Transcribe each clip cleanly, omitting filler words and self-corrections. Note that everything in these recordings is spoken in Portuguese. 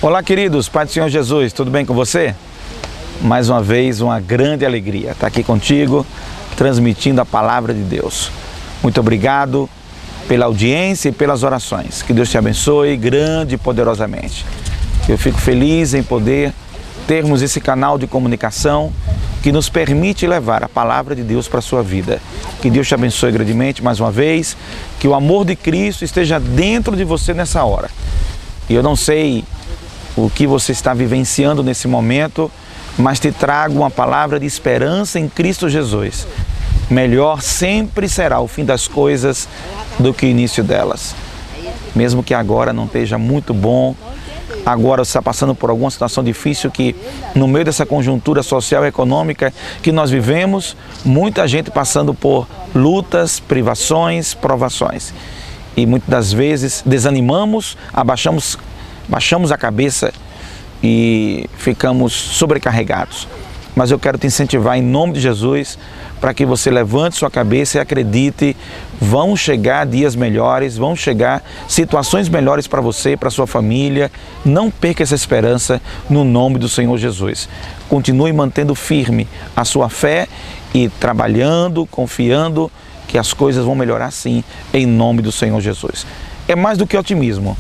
Olá, queridos, Pai do Senhor Jesus, tudo bem com você? Mais uma vez, uma grande alegria estar aqui contigo, transmitindo a palavra de Deus. Muito obrigado pela audiência e pelas orações. Que Deus te abençoe grande e poderosamente. Eu fico feliz em poder termos esse canal de comunicação que nos permite levar a palavra de Deus para a sua vida. Que Deus te abençoe grandemente mais uma vez, que o amor de Cristo esteja dentro de você nessa hora. E eu não sei o que você está vivenciando nesse momento, mas te trago uma palavra de esperança em Cristo Jesus. Melhor sempre será o fim das coisas do que o início delas. Mesmo que agora não esteja muito bom, agora você está passando por alguma situação difícil que, no meio dessa conjuntura social e econômica que nós vivemos, muita gente passando por lutas, privações, provações. E muitas das vezes desanimamos, baixamos a cabeça e ficamos sobrecarregados. Mas eu quero te incentivar em nome de Jesus para que você levante sua cabeça e acredite, vão chegar dias melhores, vão chegar situações melhores para você, para sua família. Não perca essa esperança no nome do Senhor Jesus. Continue mantendo firme a sua fé e trabalhando, confiando que as coisas vão melhorar sim, em nome do Senhor Jesus. É mais do que otimismo,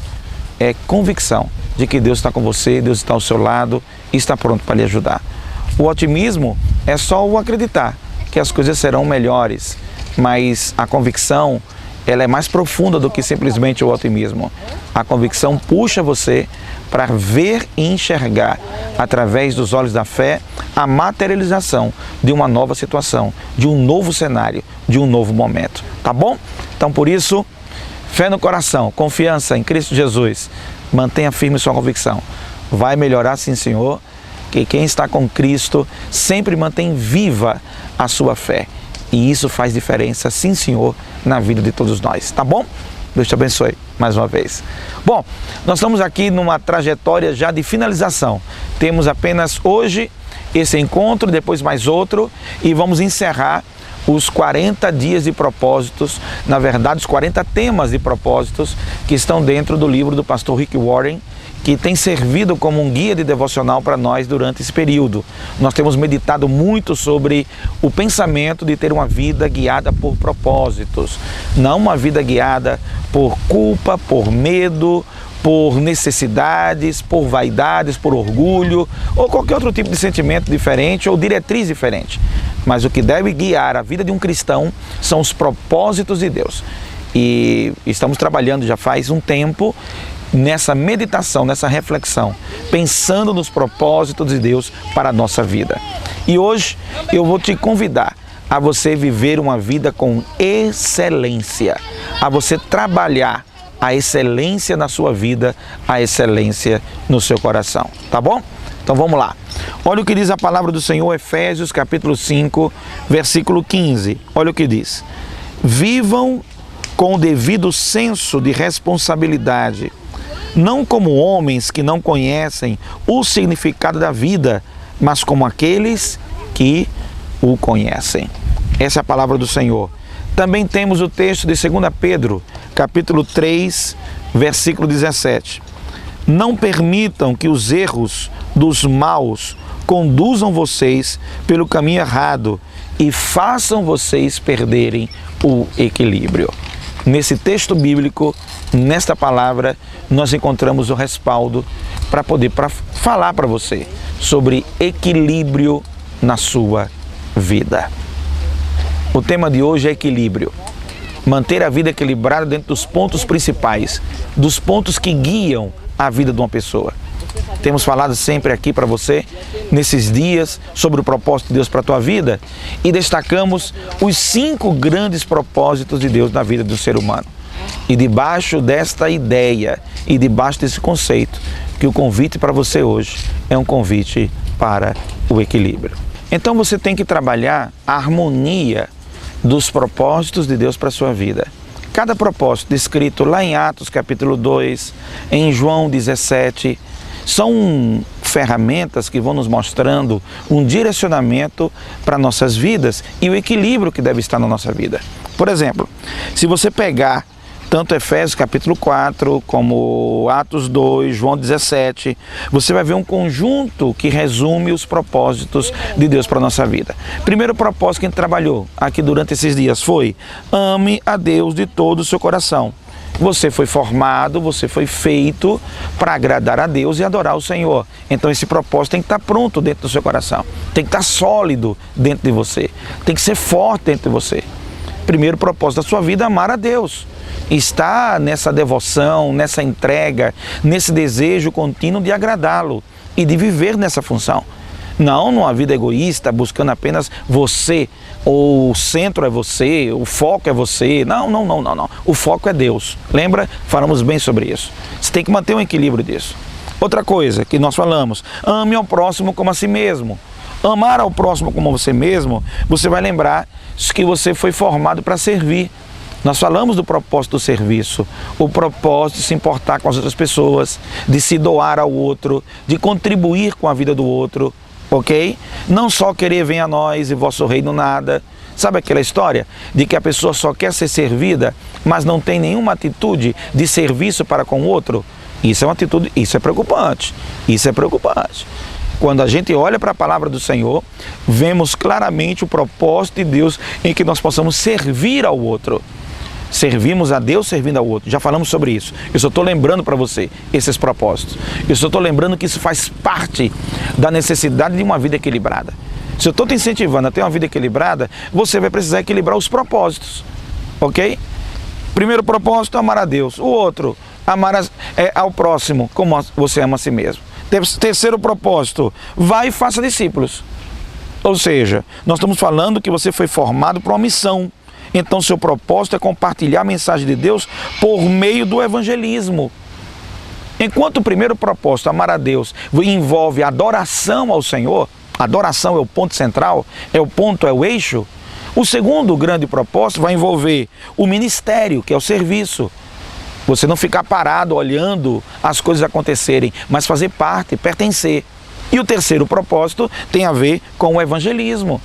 é convicção de que Deus está com você, Deus está ao seu lado e está pronto para lhe ajudar. O otimismo é só o acreditar que as coisas serão melhores, mas a convicção, ela é mais profunda do que simplesmente o otimismo. A convicção puxa você para ver e enxergar, através dos olhos da fé, a materialização de uma nova situação, de um novo cenário, de um novo momento. Tá bom? Então, por isso, fé no coração, confiança em Cristo Jesus. Mantenha firme sua convicção. Vai melhorar sim, Senhor, que quem está com Cristo sempre mantém viva a sua fé. E isso faz diferença, sim, Senhor, na vida de todos nós. Tá bom? Deus te abençoe mais uma vez. Bom, nós estamos aqui numa trajetória já de finalização. Temos apenas hoje esse encontro, depois mais outro, e vamos encerrar os 40 dias de propósitos, na verdade os 40 temas de propósitos que estão dentro do livro do pastor Rick Warren, que tem servido como um guia de devocional para nós durante esse período. Nós temos meditado muito sobre o pensamento de ter uma vida guiada por propósitos, não uma vida guiada por culpa, por medo, por necessidades, por vaidades, por orgulho ou qualquer outro tipo de sentimento diferente ou diretriz diferente. Mas o que deve guiar a vida de um cristão são os propósitos de Deus. E estamos trabalhando já faz um tempo nessa meditação, nessa reflexão, pensando nos propósitos de Deus para a nossa vida. E hoje eu vou te convidar a você viver uma vida com excelência, a você trabalhar a excelência na sua vida, a excelência no seu coração, tá bom? Então vamos lá. Olha o que diz a palavra do Senhor, Efésios capítulo 5, versículo 15. Olha o que diz: vivam com o devido senso de responsabilidade, não como homens que não conhecem o significado da vida, mas como aqueles que o conhecem. Essa é a palavra do Senhor. Também temos o texto de 2 Pedro, capítulo 3, versículo 17. Não permitam que os erros dos maus conduzam vocês pelo caminho errado e façam vocês perderem o equilíbrio. Nesse texto bíblico, nesta palavra, nós encontramos o respaldo para poder falar para você sobre equilíbrio na sua vida. O tema de hoje é equilíbrio. Manter a vida equilibrada dentro dos pontos principais, dos pontos que guiam a vida de uma pessoa. Temos falado sempre aqui para você, nesses dias, sobre o propósito de Deus para a tua vida e destacamos os 5 grandes propósitos de Deus na vida do ser humano. E debaixo desta ideia e debaixo desse conceito, que o convite para você hoje é um convite para o equilíbrio. Então você tem que trabalhar a harmonia dos propósitos de Deus para a sua vida. Cada propósito descrito lá em Atos capítulo 2, em João 17, são ferramentas que vão nos mostrando um direcionamento para nossas vidas e o equilíbrio que deve estar na nossa vida. Por exemplo, se você pegar tanto Efésios capítulo 4, como Atos 2, João 17, você vai ver um conjunto que resume os propósitos de Deus para a nossa vida. Primeiro propósito que a gente trabalhou aqui durante esses dias foi: ame a Deus de todo o seu coração. Você foi formado, você foi feito para agradar a Deus e adorar o Senhor. Então esse propósito tem que estar pronto dentro do seu coração, tem que estar sólido dentro de você, tem que ser forte dentro de você. Primeiro propósito da sua vida é amar a Deus. Está nessa devoção, nessa entrega, nesse desejo contínuo de agradá-lo e de viver nessa função. Não numa vida egoísta, buscando apenas você, ou o centro é você, o foco é você. Não. O foco é Deus. Lembra? Falamos bem sobre isso. Você tem que manter um equilíbrio disso. Outra coisa que nós falamos: ame ao próximo como a si mesmo. Amar ao próximo como você mesmo, você vai lembrar que você foi formado para servir. Nós falamos do propósito do serviço, o propósito de se importar com as outras pessoas, de se doar ao outro, de contribuir com a vida do outro. Ok? Não só querer venha a nós e vosso reino nada. Sabe aquela história de que a pessoa só quer ser servida, mas não tem nenhuma atitude de serviço para com o outro? Isso é uma atitude, isso é preocupante. Isso é preocupante. Quando a gente olha para a palavra do Senhor, vemos claramente o propósito de Deus em que nós possamos servir ao outro. Servimos a Deus servindo ao outro. Já falamos sobre isso. Eu só estou lembrando para você esses propósitos. Eu só estou lembrando que isso faz parte da necessidade de uma vida equilibrada. Se eu estou te incentivando a ter uma vida equilibrada, você vai precisar equilibrar os propósitos. Ok? Primeiro propósito, amar a Deus. O outro, amar ao próximo como você ama a si mesmo. Terceiro propósito, vai e faça discípulos. Ou seja, nós estamos falando que você foi formado para uma missão. Então seu propósito é compartilhar a mensagem de Deus por meio do evangelismo. Enquanto o primeiro propósito, amar a Deus, envolve adoração ao Senhor, adoração é o ponto central, é o eixo. O segundo grande propósito vai envolver o ministério, que é o serviço. Você não ficar parado olhando as coisas acontecerem, mas fazer parte, pertencer. E o terceiro propósito tem a ver com o evangelismo.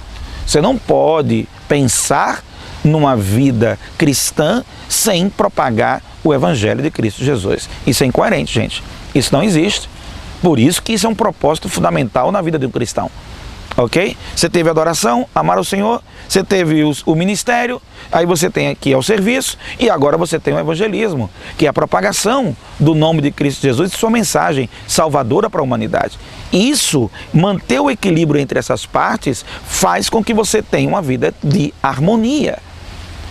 Você não pode pensar numa vida cristã sem propagar o Evangelho de Cristo Jesus. Isso é incoerente, gente. Isso não existe. Por isso que isso é um propósito fundamental na vida de um cristão. Ok? Você teve a adoração, amar ao Senhor, você teve o ministério, aí você tem aqui o serviço, e agora você tem o evangelismo, que é a propagação do nome de Cristo Jesus e sua mensagem salvadora para a humanidade. Isso, manter o equilíbrio entre essas partes, faz com que você tenha uma vida de harmonia.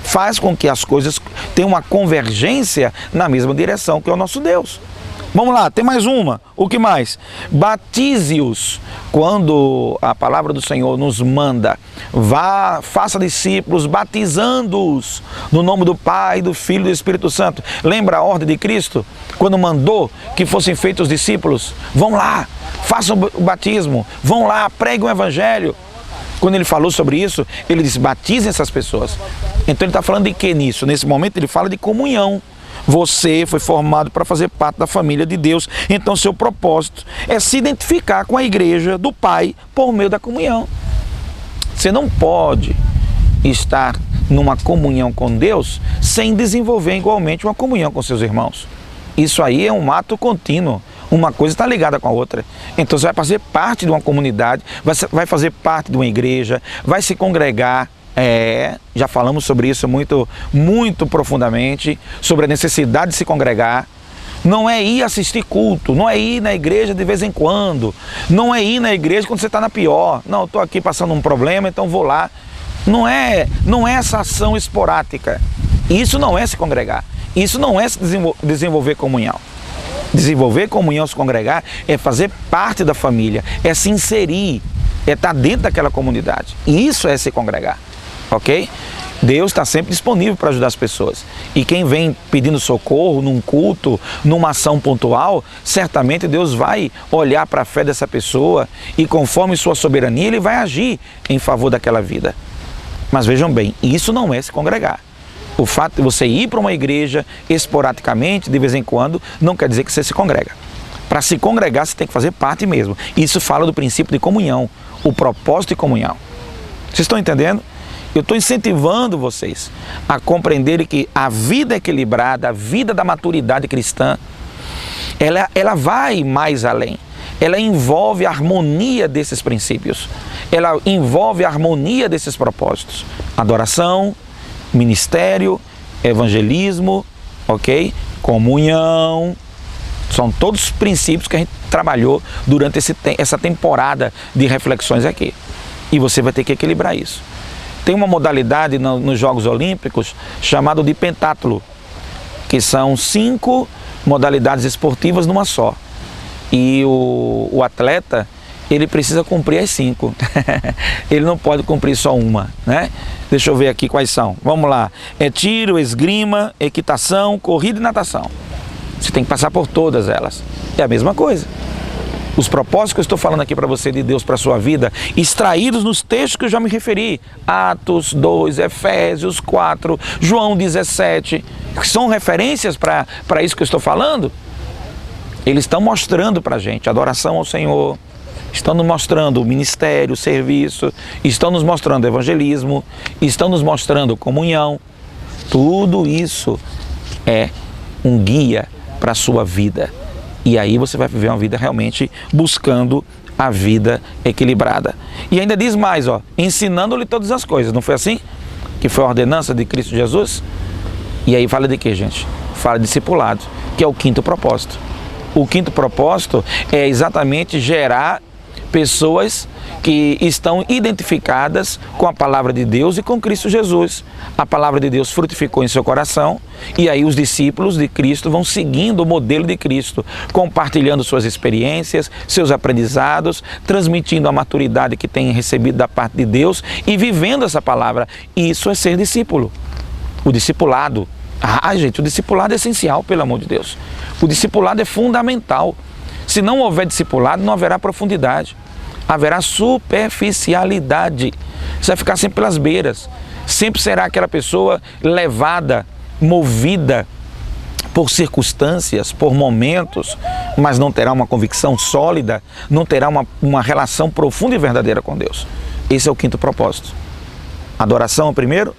Faz com que as coisas tenham uma convergência na mesma direção, que é o nosso Deus. Vamos lá, tem mais uma. O que mais? Batize-os. Quando a palavra do Senhor nos manda, vá, faça discípulos, batizando-os no nome do Pai, do Filho e do Espírito Santo. Lembra a ordem de Cristo? Quando mandou que fossem feitos discípulos? Vão lá, façam o batismo, vão lá, preguem o Evangelho. Quando ele falou sobre isso, ele disse: batizem essas pessoas. Então ele está falando de que nisso? Nesse momento ele fala de comunhão. Você foi formado para fazer parte da família de Deus. Então seu propósito é se identificar com a igreja do Pai por meio da comunhão. Você não pode estar numa comunhão com Deus sem desenvolver igualmente uma comunhão com seus irmãos. Isso aí é um ato contínuo. Uma coisa está ligada com a outra. Então você vai fazer parte de uma comunidade, vai fazer parte de uma igreja, vai se congregar. Já falamos sobre isso muito profundamente, sobre a necessidade de se congregar. Não é ir assistir culto, não é ir na igreja de vez em quando, não é ir na igreja quando você está na pior. Não, estou aqui passando um problema, então vou lá. Não é essa ação esporádica. Isso não é se congregar. Isso não é se desenvolver comunhão. Desenvolver comunhão, se congregar, é fazer parte da família, é se inserir, é estar dentro daquela comunidade. E isso é se congregar. Ok? Deus está sempre disponível para ajudar as pessoas. E quem vem pedindo socorro num culto, numa ação pontual, certamente Deus vai olhar para a fé dessa pessoa e, conforme sua soberania, Ele vai agir em favor daquela vida. Mas vejam bem, isso não é se congregar. O fato de você ir para uma igreja esporadicamente, de vez em quando, não quer dizer que você se congrega. Para se congregar, você tem que fazer parte mesmo. Isso fala do princípio de comunhão, o propósito de comunhão. Vocês estão entendendo? Eu estou incentivando vocês a compreenderem que a vida equilibrada, a vida da maturidade cristã, ela vai mais além. Ela envolve a harmonia desses princípios. Ela envolve a harmonia desses propósitos. Adoração, ministério, evangelismo, ok? Comunhão. São todos princípios que a gente trabalhou durante essa temporada de reflexões aqui. E você vai ter que equilibrar isso. Tem uma modalidade nos Jogos Olímpicos chamada de pentátulo, que são 5 modalidades esportivas numa só. E o atleta, ele precisa cumprir as 5. Ele não pode cumprir só uma, né? Deixa eu ver aqui quais são. Vamos lá. É tiro, esgrima, equitação, corrida e natação. Você tem que passar por todas elas. É a mesma coisa. Os propósitos que eu estou falando aqui para você de Deus para a sua vida, extraídos nos textos que eu já me referi, Atos 2, Efésios 4, João 17, que são referências para isso que eu estou falando, eles estão mostrando para a gente adoração ao Senhor, estão nos mostrando o ministério, o serviço, estão nos mostrando o evangelismo, estão nos mostrando comunhão. Tudo isso é um guia para a sua vida. E aí você vai viver uma vida realmente buscando a vida equilibrada. E ainda diz mais, ó, ensinando-lhe todas as coisas. Não foi assim? Que foi a ordenança de Cristo Jesus? E aí fala de quê, gente? Fala de discipulado, que é o 5º propósito. O 5º propósito é exatamente gerar pessoas que estão identificadas com a palavra de Deus e com Cristo Jesus. A palavra de Deus frutificou em seu coração e aí os discípulos de Cristo vão seguindo o modelo de Cristo, compartilhando suas experiências, seus aprendizados, transmitindo a maturidade que têm recebido da parte de Deus e vivendo essa palavra. Isso é ser discípulo. O discipulado. Gente, o discipulado é essencial, pelo amor de Deus. O discipulado é fundamental. Se não houver discipulado, não haverá profundidade. Haverá superficialidade. Você vai ficar sempre pelas beiras. Sempre será aquela pessoa levada, movida por circunstâncias, por momentos, mas não terá uma convicção sólida, não terá uma relação profunda e verdadeira com Deus. Esse é o 5º propósito. Adoração primeiro,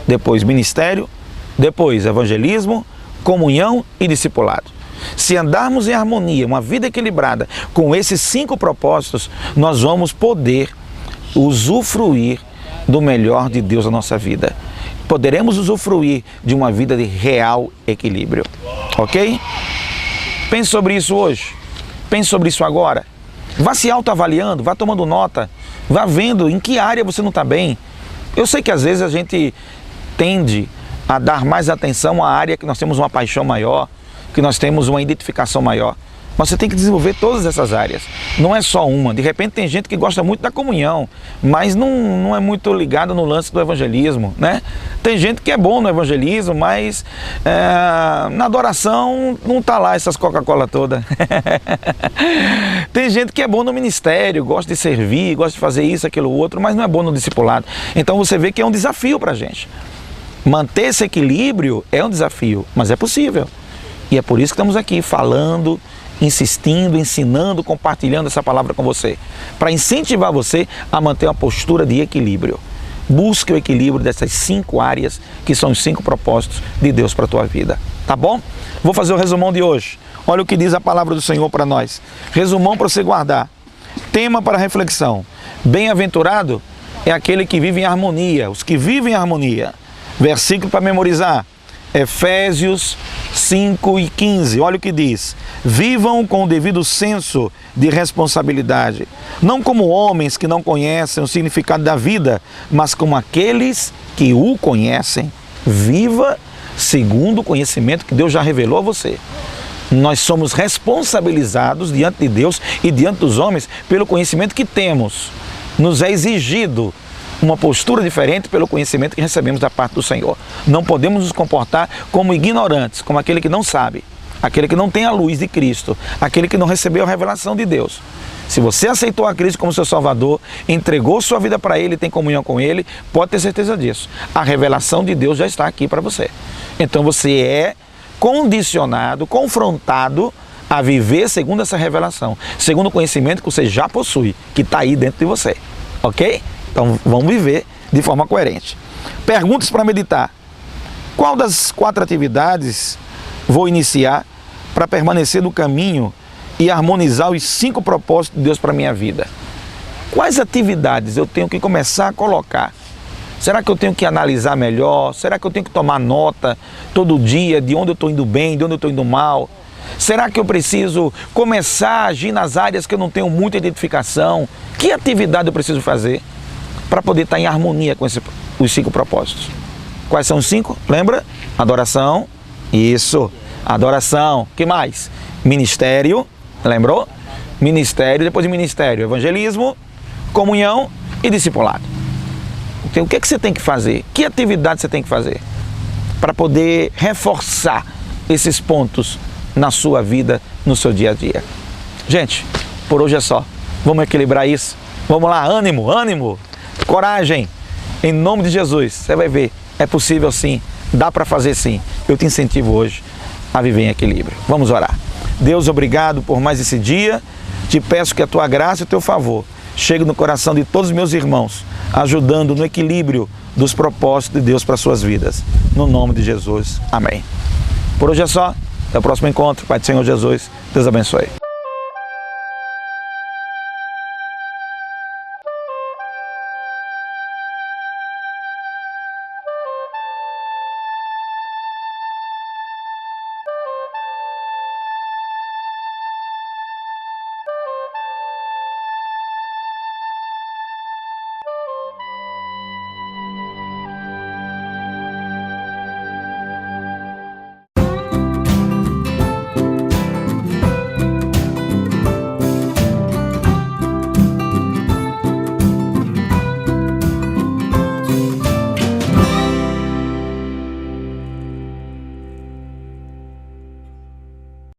depois ministério, depois evangelismo, comunhão e discipulado. Se andarmos em harmonia, uma vida equilibrada com esses 5 propósitos, nós vamos poder usufruir do melhor de Deus na nossa vida. Poderemos usufruir de uma vida de real equilíbrio, ok? Pense sobre isso hoje, pense sobre isso agora. Vá se autoavaliando, vá tomando nota, vá vendo em que área você não está bem. Eu sei que às vezes a gente tende a dar mais atenção à área que nós temos uma paixão maior, que nós temos uma identificação maior. Mas você tem que desenvolver todas essas áreas, não é só uma. De repente tem gente que gosta muito da comunhão, mas não é muito ligado no lance do evangelismo, né? Tem gente que é bom no evangelismo, mas na adoração não está lá essas Coca-Cola toda. Tem gente que é bom no ministério, gosta de servir, gosta de fazer isso, aquilo, outro, mas não é bom no discipulado. Então você vê que é um desafio para a gente. Manter esse equilíbrio é um desafio, mas é possível. E é por isso que estamos aqui falando, insistindo, ensinando, compartilhando essa palavra com você, para incentivar você a manter uma postura de equilíbrio. Busque o equilíbrio dessas 5 áreas que são os 5 propósitos de Deus para a tua vida, tá bom? Vou fazer o resumão de hoje. Olha o que diz a palavra do Senhor para nós. Resumão para você guardar. Tema para reflexão. Bem-aventurado é aquele que vive em harmonia, os que vivem em harmonia. Versículo para memorizar. Efésios 5 e 15, olha o que diz: vivam com o devido senso de responsabilidade, não como homens que não conhecem o significado da vida, mas como aqueles que o conhecem. Viva segundo o conhecimento que Deus já revelou a você. Nós somos responsabilizados diante de Deus e diante dos homens pelo conhecimento que temos. Nos é exigido uma postura diferente pelo conhecimento que recebemos da parte do Senhor. Não podemos nos comportar como ignorantes, como aquele que não sabe, aquele que não tem a luz de Cristo, aquele que não recebeu a revelação de Deus. Se você aceitou a Cristo como seu Salvador, entregou sua vida para Ele, tem comunhão com Ele, pode ter certeza disso. A revelação de Deus já está aqui para você. Então você é condicionado, confrontado a viver segundo essa revelação, segundo o conhecimento que você já possui, que está aí dentro de você, ok? Então vamos viver de forma coerente. Perguntas para meditar. Qual das 4 atividades vou iniciar para permanecer no caminho e harmonizar os 5 propósitos de Deus para a minha vida? Quais atividades eu tenho que começar a colocar? Será que eu tenho que analisar melhor? Será que eu tenho que tomar nota todo dia de onde eu estou indo bem, de onde eu estou indo mal? Será que eu preciso começar a agir nas áreas que eu não tenho muita identificação? Que atividade eu preciso fazer para poder estar em harmonia com os 5 propósitos? Quais são os 5? Lembra? Adoração. Isso. Adoração. Que mais? Ministério. Lembrou? Ministério, depois de ministério, evangelismo, comunhão e discipulado. Então, o que é que você tem que fazer? Que atividade você tem que fazer para poder reforçar esses pontos na sua vida, no seu dia a dia? Gente, por hoje é só. Vamos equilibrar isso. Vamos lá, ânimo, ânimo, coragem. Em nome de Jesus, você vai ver, é possível sim, dá para fazer sim. Eu te incentivo hoje a viver em equilíbrio. Vamos orar. Deus, obrigado por mais esse dia. Te peço que a tua graça e o teu favor chegue no coração de todos os meus irmãos, ajudando no equilíbrio dos propósitos de Deus para suas vidas. No nome de Jesus. Amém. Por hoje é só. Até o próximo encontro. Pai do Senhor Jesus. Deus abençoe.